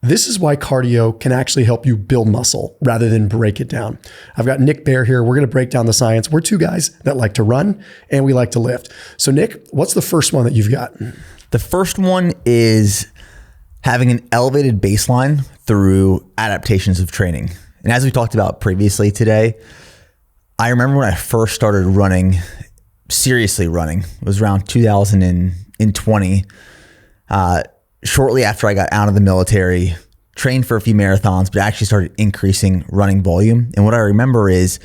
This is why cardio can actually help you build muscle rather than break it down. I've got Nick Bear here. We're going to break down the science. We're two guys that like to run and we like to lift. So Nick, what's the first one that you've got? The first one is having an elevated baseline through adaptations of training. And as we talked about previously today, I remember when I first started running, seriously running, it was around 2020, shortly after I got out of the military, trained for a few marathons, but actually started increasing running volume. And what I remember is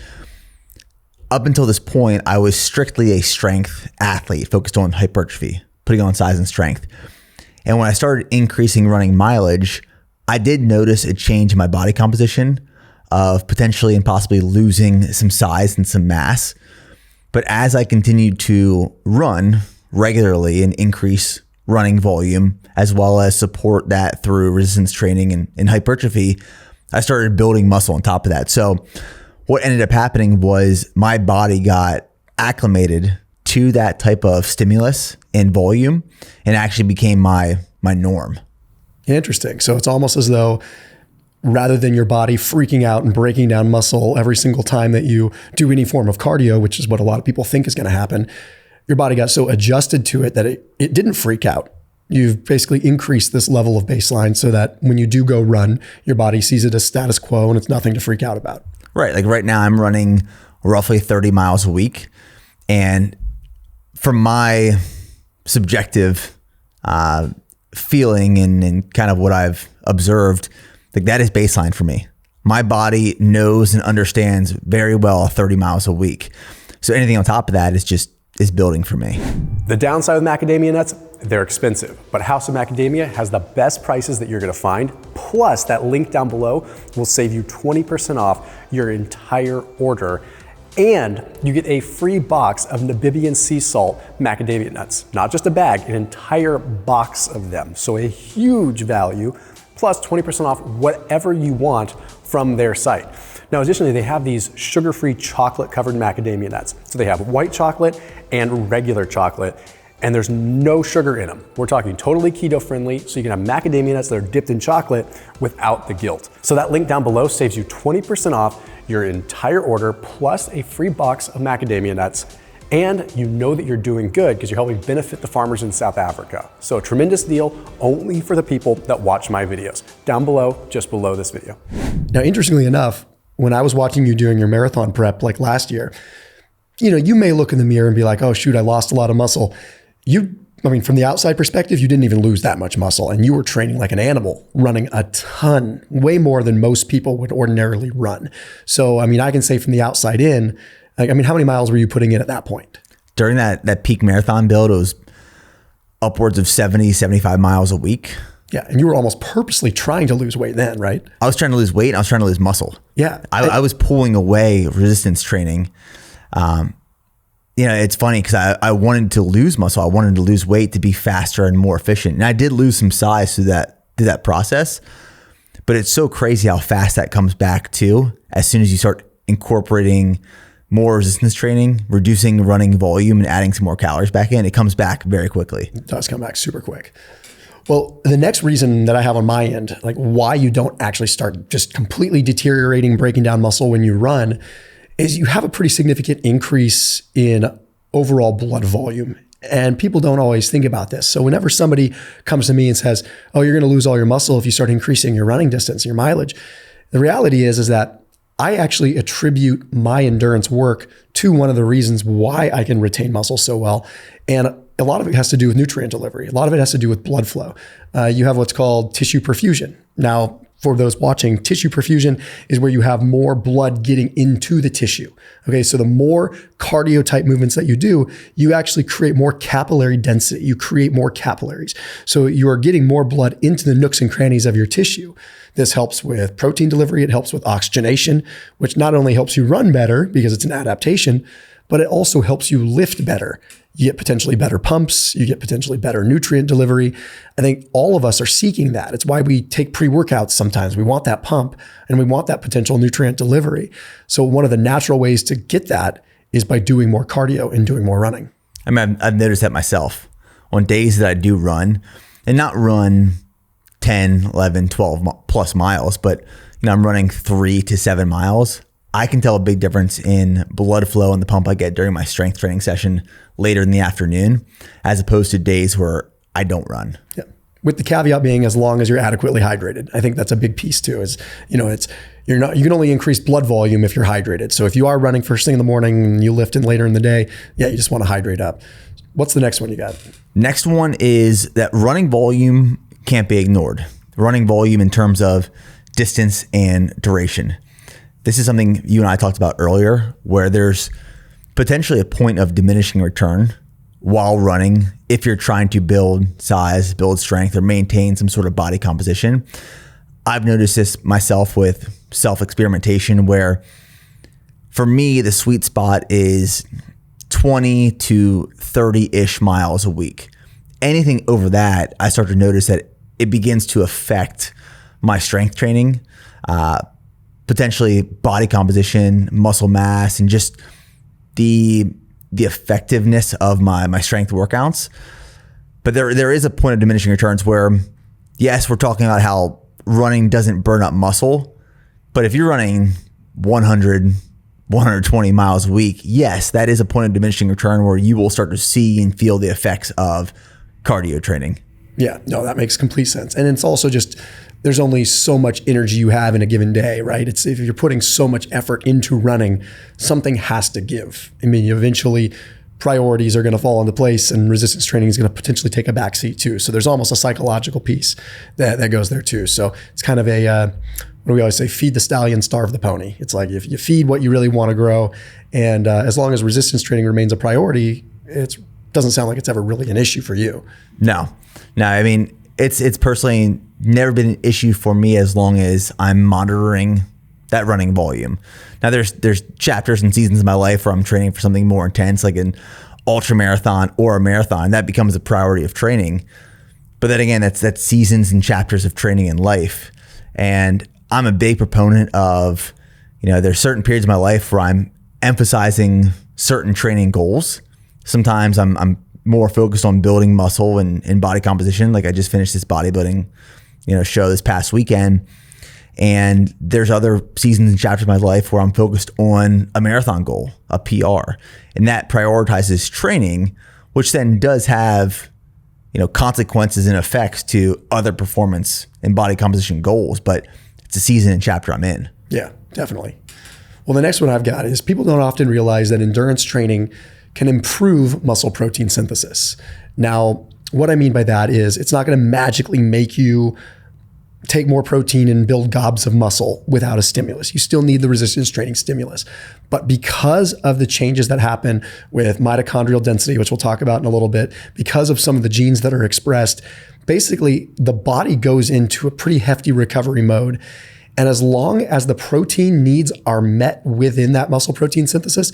up until this point, I was strictly a strength athlete focused on hypertrophy, putting on size and strength. And when I started increasing running mileage, I did notice a change in my body composition of potentially and possibly losing some size and some mass. But as I continued to run regularly and increase running volume, as well as support that through resistance training and hypertrophy, I started building muscle on top of that. So what ended up happening was my body got acclimated to that type of stimulus and volume and actually became my norm. Interesting. So it's almost as though rather than your body freaking out and breaking down muscle every single time that you do any form of cardio, which is what a lot of people think is going to happen, your body got so adjusted to it that it didn't freak out. You've basically increased this level of baseline so that when you do go run, your body sees it as status quo and it's nothing to freak out about. Right. Like right now I'm running roughly 30 miles a week. And from my subjective feeling and kind of what I've observed, like that is baseline for me. My body knows and understands very well 30 miles a week. So anything on top of that is building for me. The downside with macadamia nuts, they're expensive, but House of Macadamia has the best prices that you're gonna find. Plus that link down below will save you 20% off your entire order. And you get a free box of Namibian sea salt macadamia nuts. Not just a bag, an entire box of them. So a huge value, plus 20% off whatever you want from their site. Now, additionally, they have these sugar-free chocolate-covered macadamia nuts. So they have white chocolate and regular chocolate, and there's no sugar in them. We're talking totally keto-friendly, so you can have macadamia nuts that are dipped in chocolate without the guilt. So that link down below saves you 20% off your entire order, plus a free box of macadamia nuts. And you know that you're doing good because you're helping benefit the farmers in South Africa. So a tremendous deal only for the people that watch my videos. Down below, just below this video. Now, interestingly enough, when I was watching you doing your marathon prep like last year, you may look in the mirror and be like, oh shoot, I lost a lot of muscle. From the outside perspective, you didn't even lose that much muscle and you were training like an animal, running a ton, way more than most people would ordinarily run. So, I can say from the outside in, how many miles were you putting in at that point? During that peak marathon build, it was upwards of 70, 75 miles a week. Yeah, and you were almost purposely trying to lose weight then, right? I was trying to lose weight and I was trying to lose muscle. Yeah. I was pulling away resistance training. It's funny because I wanted to lose muscle. I wanted to lose weight to be faster and more efficient. And I did lose some size through that process. But it's so crazy how fast that comes back too. As soon as you start incorporating more resistance training, reducing running volume and adding some more calories back in, it comes back very quickly. It does come back super quick. Well, the next reason that I have on my end, like why you don't actually start just completely deteriorating, breaking down muscle when you run, is you have a pretty significant increase in overall blood volume. And people don't always think about this. So whenever somebody comes to me and says, oh, you're going to lose all your muscle if you start increasing your running distance, your mileage, the reality is that I actually attribute my endurance work to one of the reasons why I can retain muscle so well. And a lot of it has to do with nutrient delivery. A lot of it has to do with blood flow. You have what's called tissue perfusion. Now, for those watching, tissue perfusion is where you have more blood getting into the tissue. Okay, so the more cardio type movements that you do, you actually create more capillary density. You create more capillaries. So you are getting more blood into the nooks and crannies of your tissue. This helps with protein delivery. It helps with oxygenation, which not only helps you run better because it's an adaptation, but it also helps you lift better. You get potentially better pumps. You get potentially better nutrient delivery. I think all of us are seeking that. It's why we take pre-workouts sometimes. We want that pump and we want that potential nutrient delivery. So one of the natural ways to get that is by doing more cardio and doing more running. I've noticed that myself on days that I do run and not run 10, 11, 12 plus miles, but I'm running 3 to 7 miles. I can tell a big difference in blood flow and the pump I get during my strength training session later in the afternoon, as opposed to days where I don't run. Yeah. With the caveat being, as long as you're adequately hydrated. I think that's a big piece too, is, you can only increase blood volume if you're hydrated. So if you are running first thing in the morning and you lift in later in the day, you just want to hydrate up. What's the next one you got? Next one is that running volume can't be ignored. Running volume in terms of distance and duration. This is something you and I talked about earlier, where there's potentially a point of diminishing return while running if you're trying to build size, build strength, or maintain some sort of body composition. I've noticed this myself with self-experimentation, where for me, the sweet spot is 20 to 30-ish miles a week. Anything over that, I start to notice that it begins to affect my strength training, potentially body composition, muscle mass, and just the effectiveness of my strength workouts. But there is a point of diminishing returns where, yes, we're talking about how running doesn't burn up muscle, but if you're running 100, 120 miles a week, yes, that is a point of diminishing return where you will start to see and feel the effects of cardio training. Yeah, no, that makes complete sense. And it's also just, there's only so much energy you have in a given day, right? It's, if you're putting so much effort into running, something has to give. I mean, eventually priorities are going to fall into place, and resistance training is going to potentially take a backseat too. So there's almost a psychological piece that goes there too. So it's kind of a, what do we always say? Feed the stallion, starve the pony. It's like, if you feed what you really want to grow, and as long as resistance training remains a priority, it doesn't sound like it's ever really an issue for you. No, I mean, it's personally never been an issue for me as long as I'm monitoring that running volume. Now there's chapters and seasons of my life where I'm training for something more intense, like an ultra marathon or a marathon. That becomes a priority of training. But then again, that's seasons and chapters of training in life. And I'm a big proponent of, there's certain periods of my life where I'm emphasizing certain training goals. Sometimes I'm more focused on building muscle and body composition. Like I just finished this bodybuilding, show this past weekend. And there's other seasons and chapters of my life where I'm focused on a marathon goal, a PR. And that prioritizes training, which then does have, consequences and effects to other performance and body composition goals. But it's a season and chapter I'm in. Yeah, definitely. Well, the next one I've got is, people don't often realize that endurance training can improve muscle protein synthesis. Now, what I mean by that is, it's not going to magically make you take more protein and build gobs of muscle without a stimulus. You still need the resistance training stimulus. But because of the changes that happen with mitochondrial density, which we'll talk about in a little bit, because of some of the genes that are expressed, basically the body goes into a pretty hefty recovery mode. And as long as the protein needs are met within that muscle protein synthesis,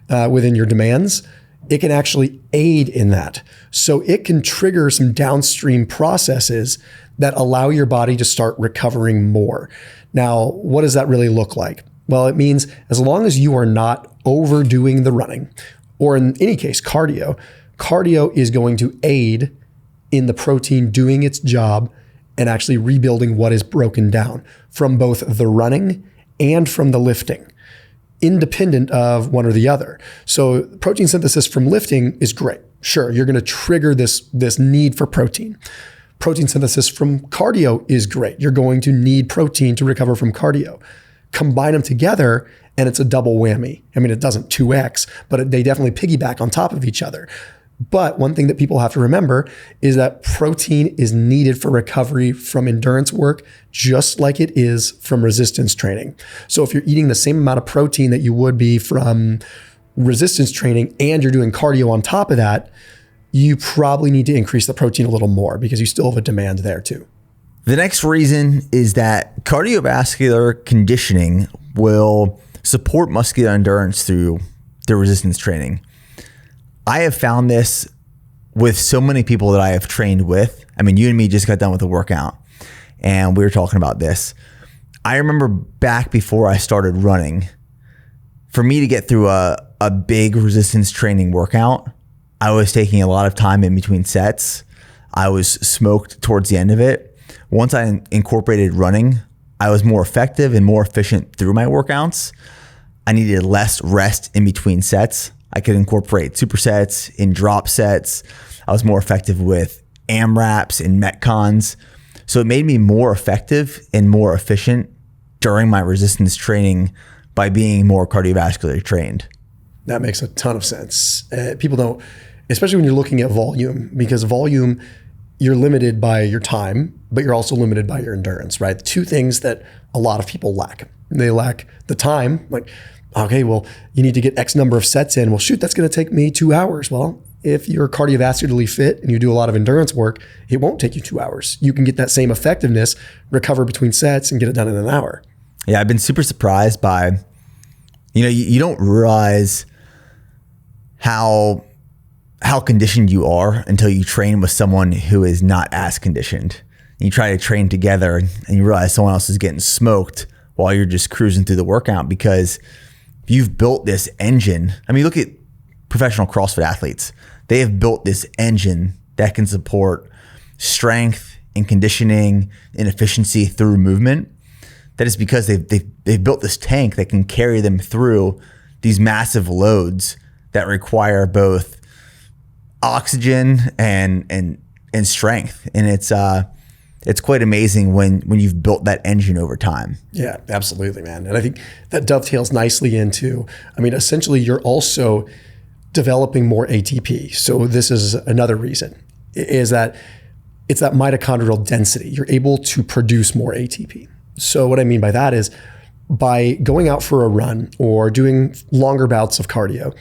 within your demands, it can actually aid in that. So it can trigger some downstream processes that allow your body to start recovering more. Now, what does that really look like? Well, it means as long as you are not overdoing the running, or in any case, cardio is going to aid in the protein doing its job and actually rebuilding what is broken down from both the running and from the lifting, independent of one or the other. So protein synthesis from lifting is great. Sure, you're going to trigger this need for protein. Protein synthesis from cardio is great. You're going to need protein to recover from cardio. Combine them together and it's a double whammy. I mean, it doesn't 2x, but they definitely piggyback on top of each other. But one thing that people have to remember is that protein is needed for recovery from endurance work, just like it is from resistance training. So if you're eating the same amount of protein that you would be from resistance training and you're doing cardio on top of that, you probably need to increase the protein a little more because you still have a demand there too. The next reason is that cardiovascular conditioning will support muscular endurance through the resistance training. I have found this with so many people that I have trained with. I mean, you and me just got done with a workout and we were talking about this. I remember back before I started running, for me to get through a big resistance training workout, I was taking a lot of time in between sets. I was smoked towards the end of it. once I incorporated running, I was more effective and more efficient through my workouts. I needed less rest in between sets. I could incorporate supersets in drop sets. I was more effective with AMRAPs and Metcons. So it made me more effective and more efficient during my resistance training by being more cardiovascularly trained. That makes a ton of sense. People don't, especially when you're looking at volume, because volume, you're limited by your time, but you're also limited by your endurance, right? Two things that a lot of people lack. They lack the time, like, okay, well, you need to get X number of sets in. Well, shoot, that's going to take me 2 hours. Well, if you're cardiovascularly fit and you do a lot of endurance work, it won't take you 2 hours. You can get that same effectiveness, recover between sets, and get it done in an hour. Yeah, I've been super surprised by, you don't realize how conditioned you are until you train with someone who is not as conditioned. You try to train together and you realize someone else is getting smoked while you're just cruising through the workout because you've built this engine. I mean, look at professional CrossFit athletes. They have built this engine that can support strength and conditioning and efficiency through movement. That is because they've built this tank that can carry them through these massive loads that require both oxygen and strength. And it's quite amazing when you've built that engine over time. Yeah, absolutely, man. And I think that dovetails nicely into, essentially you're also developing more ATP. So this is another reason, is that it's that mitochondrial density. You're able to produce more ATP. So what I mean by that is by going out for a run or doing longer bouts of cardio,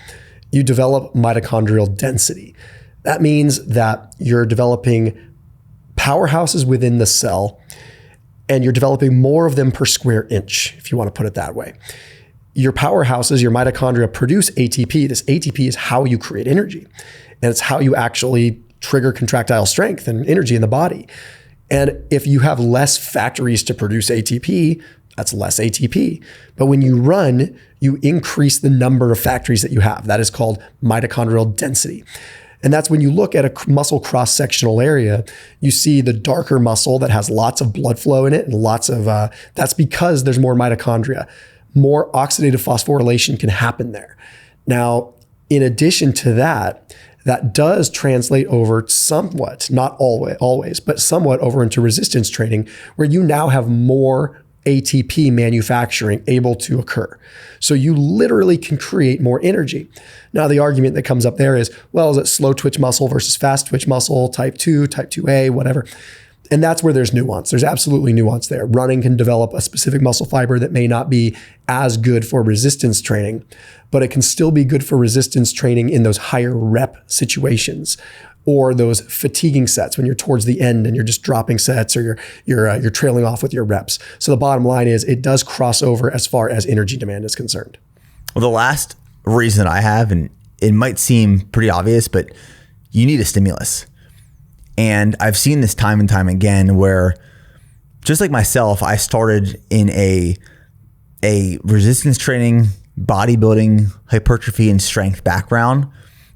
you develop mitochondrial density. That means that you're developing powerhouses within the cell and you're developing more of them per square inch, if you want to put it that way. Your powerhouses, your mitochondria produce ATP. This ATP is how you create energy. And it's how you actually trigger contractile strength and energy in the body. And if you have less factories to produce ATP, that's less ATP. But when you run, you increase the number of factories that you have. That is called mitochondrial density. And that's when you look at a muscle cross-sectional area, you see the darker muscle that has lots of blood flow in it and lots of, that's because there's more mitochondria. More oxidative phosphorylation can happen there. Now, in addition to that, that does translate over somewhat, not always, but somewhat over into resistance training, where you now have more ATP manufacturing able to occur. So you literally can create more energy. Now, the argument that comes up there is, well, is it slow twitch muscle versus fast twitch muscle, type 2, type 2A, whatever. And that's where there's nuance. There's absolutely nuance there. Running can develop a specific muscle fiber that may not be as good for resistance training, but it can still be good for resistance training in those higher rep situations or those fatiguing sets when you're towards the end and you're just dropping sets or you're trailing off with your reps. So the bottom line is it does cross over as far as energy demand is concerned. Well, the last reason I have, and it might seem pretty obvious, but you need a stimulus. And I've seen this time and time again where, just like myself, I started in a resistance training, bodybuilding, hypertrophy, and strength background.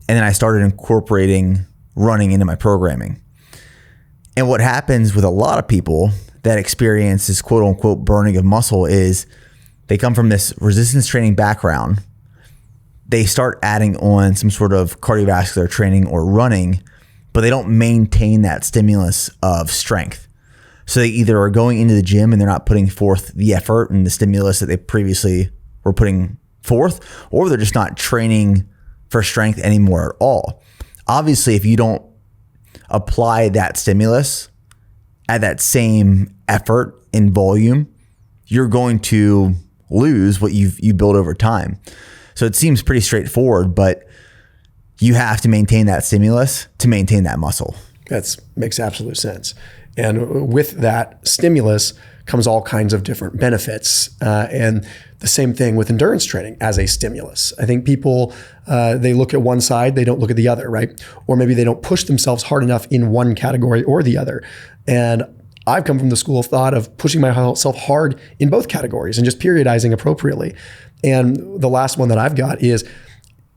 And then I started incorporating running into my programming. And what happens with a lot of people that experience this quote unquote burning of muscle is they come from this resistance training background. They start adding on some sort of cardiovascular training or running, but they don't maintain that stimulus of strength. So they either are going into the gym and they're not putting forth the effort and the stimulus that they previously were putting forth, or they're just not training for strength anymore at all. Obviously, if you don't apply that stimulus at that same effort and volume, you're going to lose what you build over time. So it seems pretty straightforward, but you have to maintain that stimulus to maintain that muscle. That makes absolute sense. And with that stimulus comes all kinds of different benefits. And the same thing with endurance training as a stimulus. I think people, they look at one side, they don't look at the other, right? Or maybe they don't push themselves hard enough in one category or the other. And I've come from the school of thought of pushing myself hard in both categories and just periodizing appropriately. And the last one that I've got is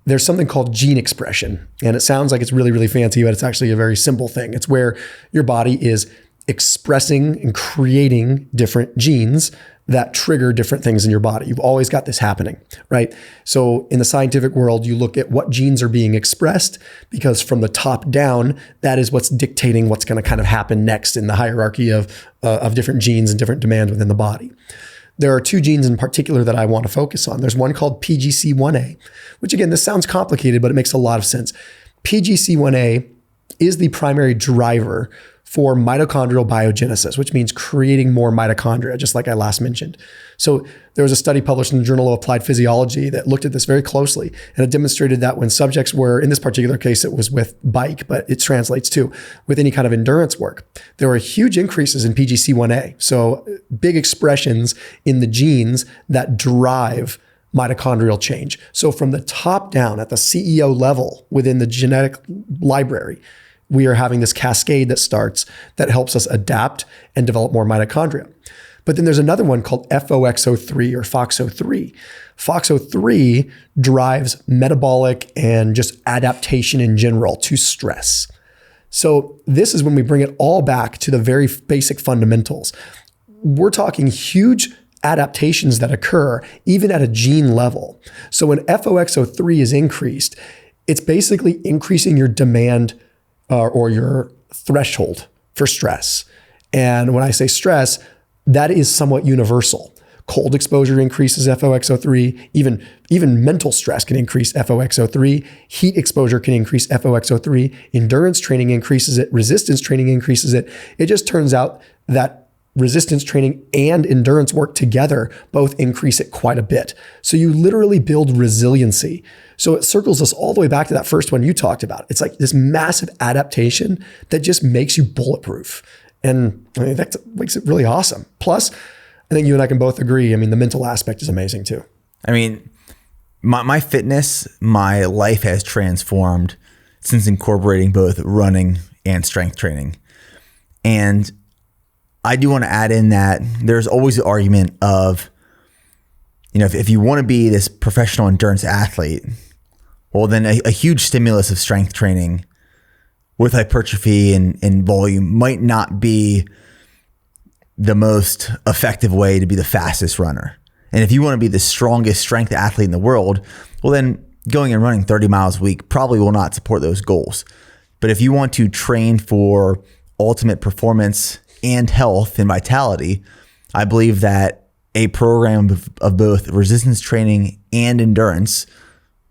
there's something called gene expression. And it sounds like it's really, really fancy, but it's actually a very simple thing. It's where your body is expressing and creating different genes that trigger different things in your body. You've always got this happening, right? So in the scientific world, you look at what genes are being expressed, because from the top down, that is what's dictating what's going to kind of happen next in the hierarchy of different genes and different demands within the body. There are two genes in particular that I want to focus on. There's one called PGC1A, which again, this sounds complicated, but it makes a lot of sense. PGC1A is the primary driver for mitochondrial biogenesis, which means creating more mitochondria, just like I last mentioned. So there was a study published in the Journal of Applied Physiology that looked at this very closely, and it demonstrated that when subjects were, in this particular case, it was with bike, but it translates too, with any kind of endurance work, there were huge increases in PGC1A. So big expressions in the genes that drive mitochondrial change. So from the top down at the CEO level within the genetic library, we are having this cascade that starts that helps us adapt and develop more mitochondria. But then there's another one called FOXO3 or FOXO3. FOXO3 drives metabolic and just adaptation in general to stress. So this is when we bring it all back to the very basic fundamentals. We're talking huge adaptations that occur even at a gene level. So when FOXO3 is increased, it's basically increasing your demand or your threshold for stress. And when I say stress, that is somewhat universal. Cold exposure increases FOXO3. Even mental stress can increase FOXO3. Heat exposure can increase FOXO3. Endurance training increases it. Resistance training increases it. It just turns out that resistance training and endurance work together both increase it quite a bit. So you literally build resiliency. So it circles us all the way back to that first one you talked about. It's like this massive adaptation that just makes you bulletproof. And I mean, that makes it really awesome. Plus, I think you and I can both agree, I mean, the mental aspect is amazing too. I mean, my fitness, my life has transformed since incorporating both running and strength training. And I do want to add in that there's always the argument of, you know, if you want to be this professional endurance athlete, well, then a huge stimulus of strength training with hypertrophy and volume might not be the most effective way to be the fastest runner. And if you want to be the strongest strength athlete in the world, well, then going and running 30 miles a week probably will not support those goals. But if you want to train for ultimate performance and health and vitality, I believe that a program of both resistance training and endurance,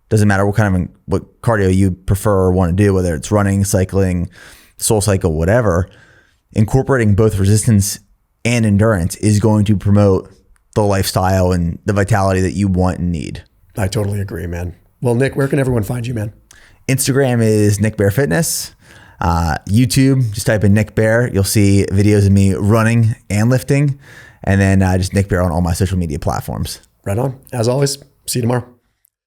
doesn't matter what cardio you prefer or want to do, whether it's running, cycling, soul cycle, whatever, incorporating both resistance and endurance is going to promote the lifestyle and the vitality that you want and need. I totally agree, man. Well, Nick, where can everyone find you, man? Instagram is Nick Bear Fitness. YouTube, just type in Nick Bear. You'll see videos of me running and lifting. And then just Nick Bear on all my social media platforms. Right on. As always, see you tomorrow.